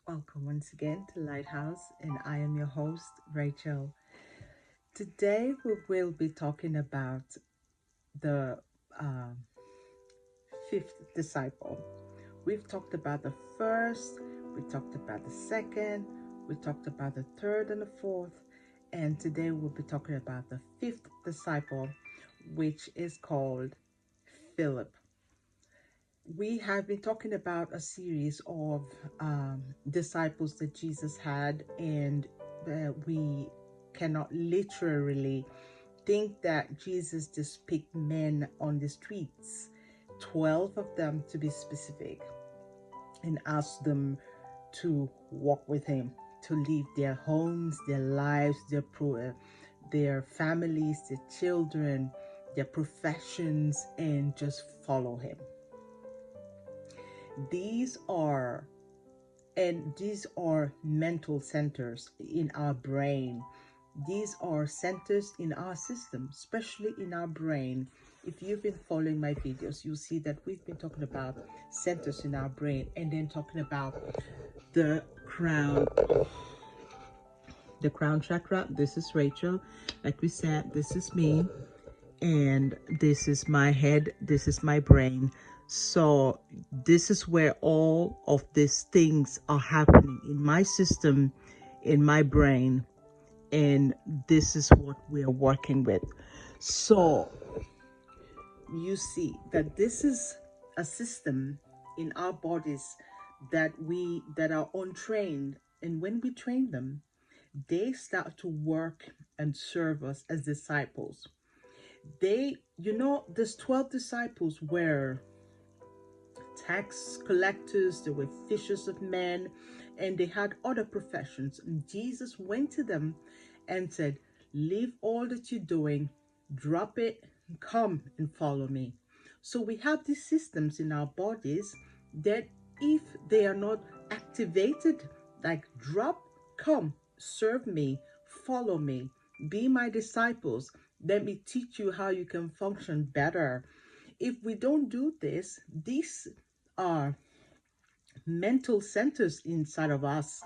Welcome once again to Lighthouse, and I am your host, Rachel. Today we will be talking about the uh, fifth disciple. We've talked about the first, we talked about the second, we talked about the third and the fourth, and today we'll be talking about the fifth disciple, which is called Philip. We have been talking about a series of disciples that Jesus had, and we cannot literally think that Jesus just picked men on the streets, 12 of them to be specific, and asked them to walk with him, to leave their homes, their lives, their families, their children, their professions, and just follow him. These are these are mental centers in our brain. These are centers in our system, especially in our brain. If you've been following my videos, you'll see that we've been talking about centers in our brain, and then talking about the crown the crown chakra. This is Rachel. Like we said, this is me, and this is my head, this is my brain. So this is where all of these things are happening in my system, in my brain, and this is what we're working with. So you see that this is a system in our bodies that are untrained, and when we train them, they start to work and serve us as disciples. These 12 disciples were tax collectors, they were fishers of men, and they had other professions. And Jesus went to them and said, leave all that you're doing, drop it, come and follow me. So we have these systems in our bodies that, if they are not activated, like drop, come, serve me, follow me, be my disciples, let me teach you how you can function better. If we don't do this, these are mental centers inside of us.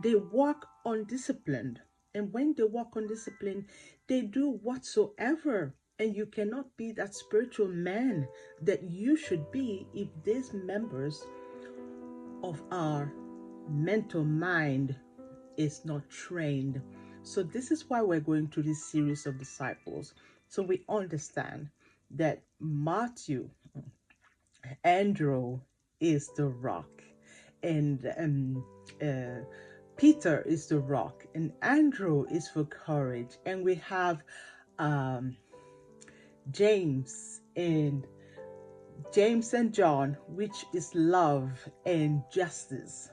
They work undisciplined. And when they work undisciplined, they do whatsoever. And you cannot be that spiritual man that you should be if these members of our mental mind is not trained. So this is why we're going through this series of disciples. So we understand that Andrew is the rock, and Peter is the rock, and Andrew is for courage, and we have um, James and John, which is love and justice,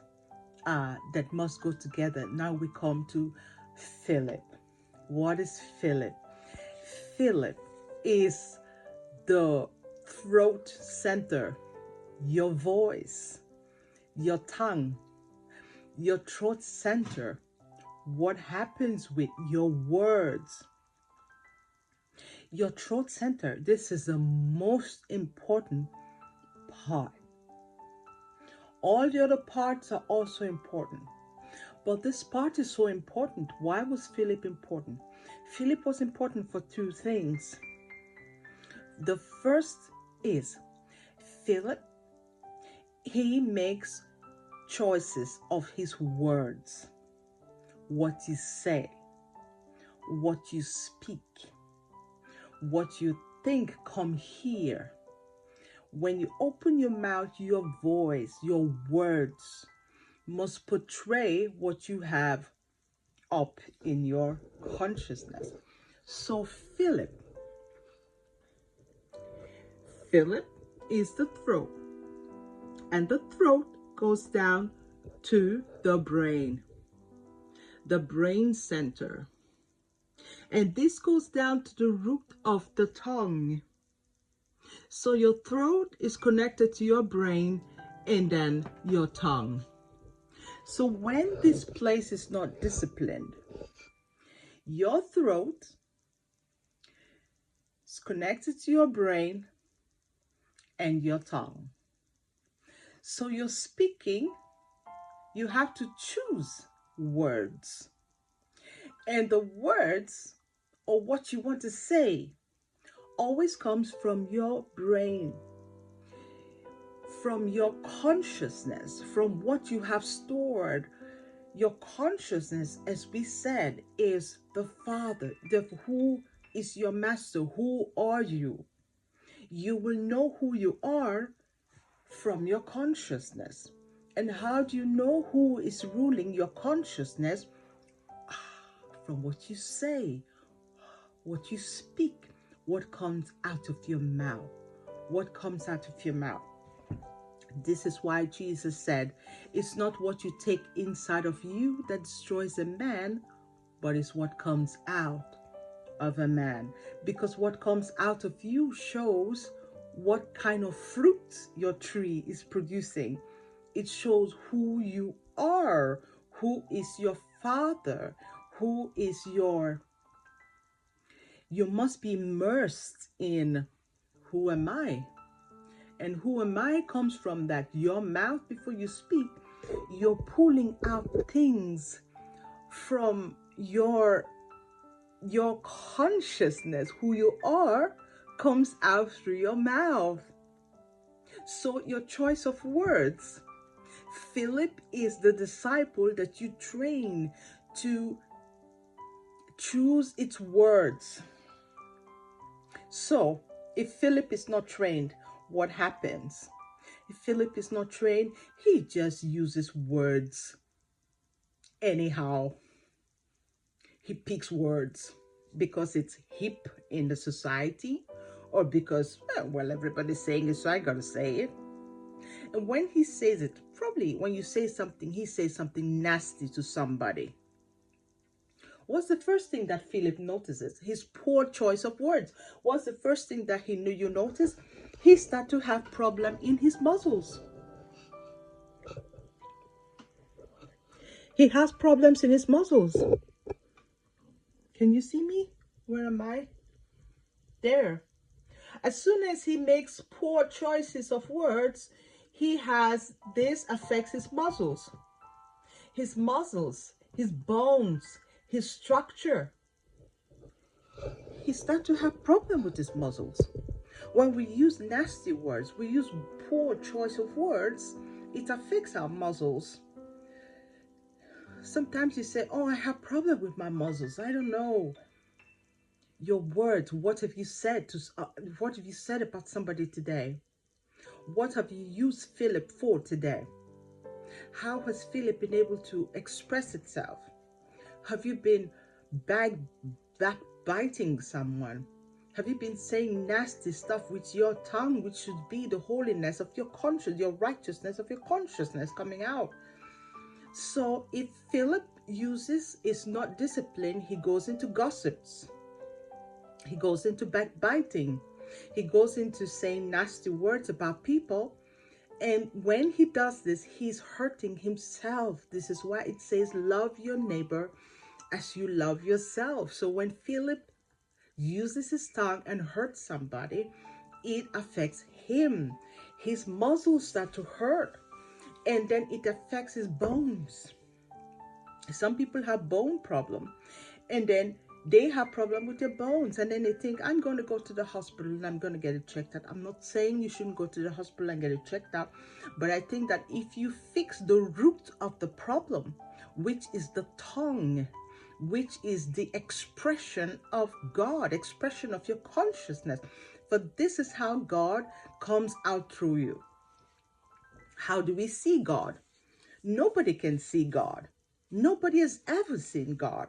that must go together. Now we come to Philip. What is Philip? Philip is the throat center, your voice, your tongue, your throat center, what happens with your words. Your throat center, this is the most important part. All the other parts are also important, but this part is so important. Why was Philip important? Philip was important for two things. The first is Philip, he makes choices of his words, what you say, what you speak, what you think come here. When you open your mouth, your voice, your words must portray what you have up in your consciousness. So Philip is the throat, and the throat goes down to the brain center. And this goes down to the root of the tongue. So your throat is connected to your brain and then your tongue. So when this place is not disciplined, your throat is connected to your brain and your tongue. So you're speaking, You have to choose words. And the words, or what you want to say, always comes from your brain, from your consciousness, from what you have stored. Your consciousness, as we said, is the Father. Who is your master? Who are you? You will know who you are from your consciousness. And how do you know who is ruling your consciousness? From what you say, what you speak, what comes out of your mouth. What comes out of your mouth. This is why Jesus said, it's not what you take inside of you that destroys a man, but it's what comes out of a man. Because what comes out of you shows what kind of fruit your tree is producing. It shows who you are, who is your father, who is your... You must be immersed in who am I? And who am I comes from that. Your mouth, before you speak, you're pulling out things from your consciousness. Who you are comes out through your mouth. So your choice of words. Philip is the disciple that you train to choose its words. So if Philip is not trained, what happens? If Philip is not trained, he just uses words anyhow. He picks words because it's hip in the society, or because, well, everybody's saying it, so I gotta say it. And when he says it, probably when you say something, he says something nasty to somebody. What's the first thing that Philip notices? His poor choice of words. What's the first thing that you notice? He started to have problem in his muscles. He has problems in his muscles. Can you see me? Where am I? There. As soon as he makes poor choices of words, this affects his muscles. His muscles, his bones, his structure. He starts to have problem with his muscles. When we use nasty words, we use poor choice of words, it affects our muscles. Sometimes you say, oh, I have problem with my muscles. I don't know. Your words, what have you said about somebody today? What have you used Philip for today? How has Philip been able to express itself? Have you been backbiting someone? Have you been saying nasty stuff with your tongue, which should be the holiness of your conscience, your righteousness of your consciousness coming out? So if Philip is not disciplined, he goes into gossips. He goes into backbiting. He goes into saying nasty words about people. And when he does this, he's hurting himself. This is why it says, love your neighbor as you love yourself. So when Philip uses his tongue and hurts somebody, it affects him. His muscles start to hurt. And then it affects his bones. Some people have bone problem. And then they have problem with their bones, and then they think, I'm going to go to the hospital and I'm going to get it checked out. I'm not saying you shouldn't go to the hospital and get it checked out, but I think that if you fix the root of the problem, which is the tongue, which is the expression of God, expression of your consciousness, for this is how God comes out through you. How do we see God? Nobody can see God. Nobody has ever seen God.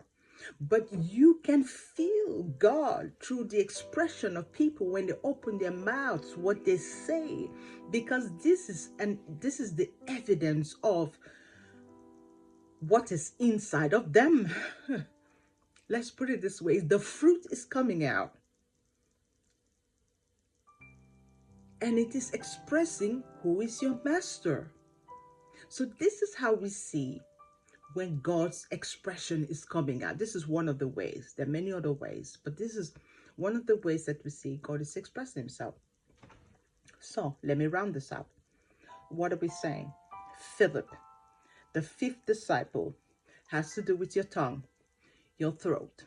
But you can feel God through the expression of people when they open their mouths, what they say, because this is the evidence of what is inside of them. Let's put it this way, the fruit is coming out. And it is expressing who is your master. So this is how we see when God's expression is coming out. This is one of the ways. There are many other ways, but this is one of the ways that we see God is expressing himself. So let me round this up. What are we saying? Philip, The fifth disciple has to do with your tongue, your throat.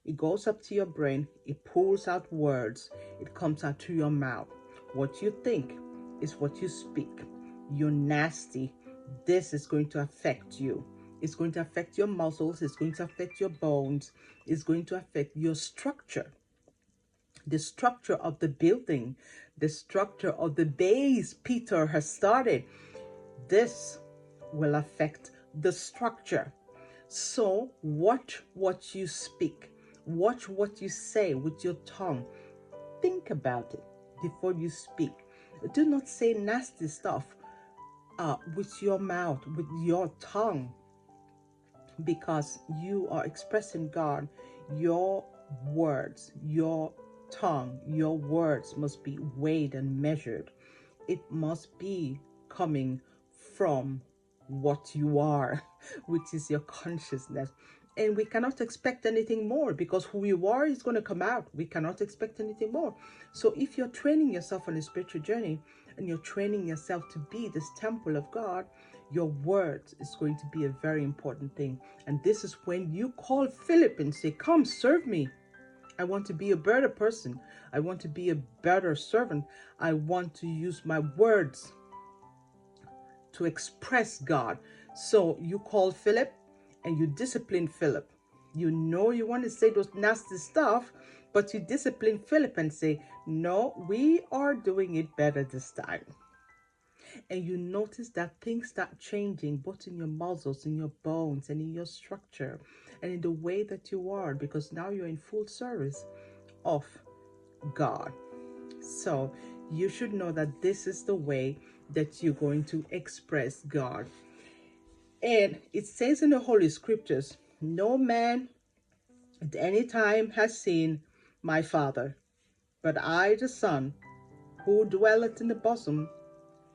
It goes up to your brain, it pulls out words, it comes out to your mouth. What you think is what you speak. You're nasty. This is going to affect you. It's going to affect your muscles, it's going to affect your bones, it's going to affect your structure, the structure of the building, the structure of the base Peter has started. This will affect the structure. So watch what you speak. Watch what you say with your tongue. Think about it before you speak. Do not say nasty stuff with your mouth, with your tongue, because you are expressing God. Your words, your tongue, your words must be weighed and measured. It must be coming from what you are, which is your consciousness. And we cannot expect anything more, because who you are is going to come out. We cannot expect anything more. So if you're training yourself on a spiritual journey and you're training yourself to be this temple of God, your words is going to be a very important thing. And this is when you call Philip and say, come, serve me. I want to be a better person. I want to be a better servant. I want to use my words to express God. So you call Philip and you discipline Philip. You know you want to say those nasty stuff, but you discipline Philip and say, no, we are doing it better this time. And you notice that things start changing, both in your muscles, in your bones, and in your structure, and in the way that you are, because now you're in full service of God. So you should know that this is the way that you're going to express God. And it says in the Holy Scriptures, no man at any time has seen my Father, but I, the Son, who dwelleth in the bosom,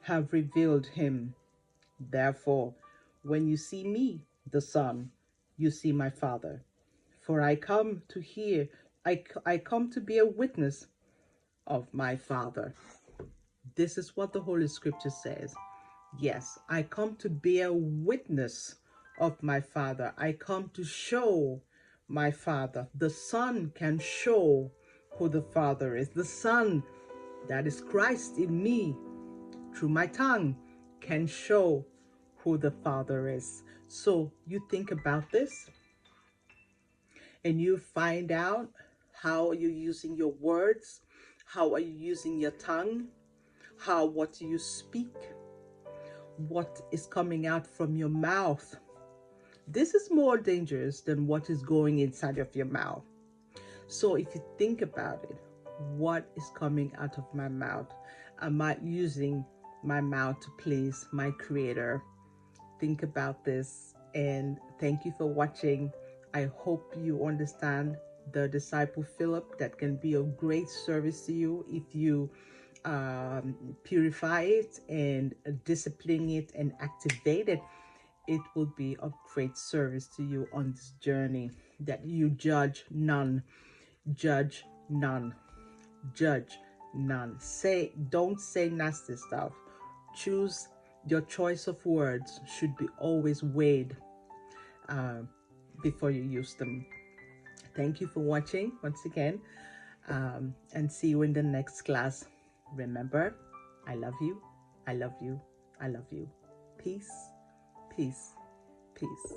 have revealed him. Therefore, when you see me, the Son, you see my Father. For I come to hear, I come to be a witness of my Father. This is what the Holy Scripture says. Yes, I come to bear witness of my Father. I come to show my Father. The Son can show who the Father is. The Son, that is Christ in me, through my tongue, can show who the Father is. So you think about this and you find out, how are you using your words? How are you using your tongue? What do you speak? What is coming out from your mouth? This is more dangerous than what is going inside of your mouth. So if you think about it, what is coming out of my mouth? Am I using my mouth to please my Creator? Think about this, and thank you for watching. I hope you understand the disciple Philip. That can be of great service to you if you purify it and discipline it and activate it. It will be of great service to you on this journey, that you judge none, judge none, judge none. Don't say nasty stuff. Choose your choice of words should be always weighed before you use them. Thank you for watching once again, and see you in the next class. Remember, I love you, I love you, I love you. Peace, peace, peace.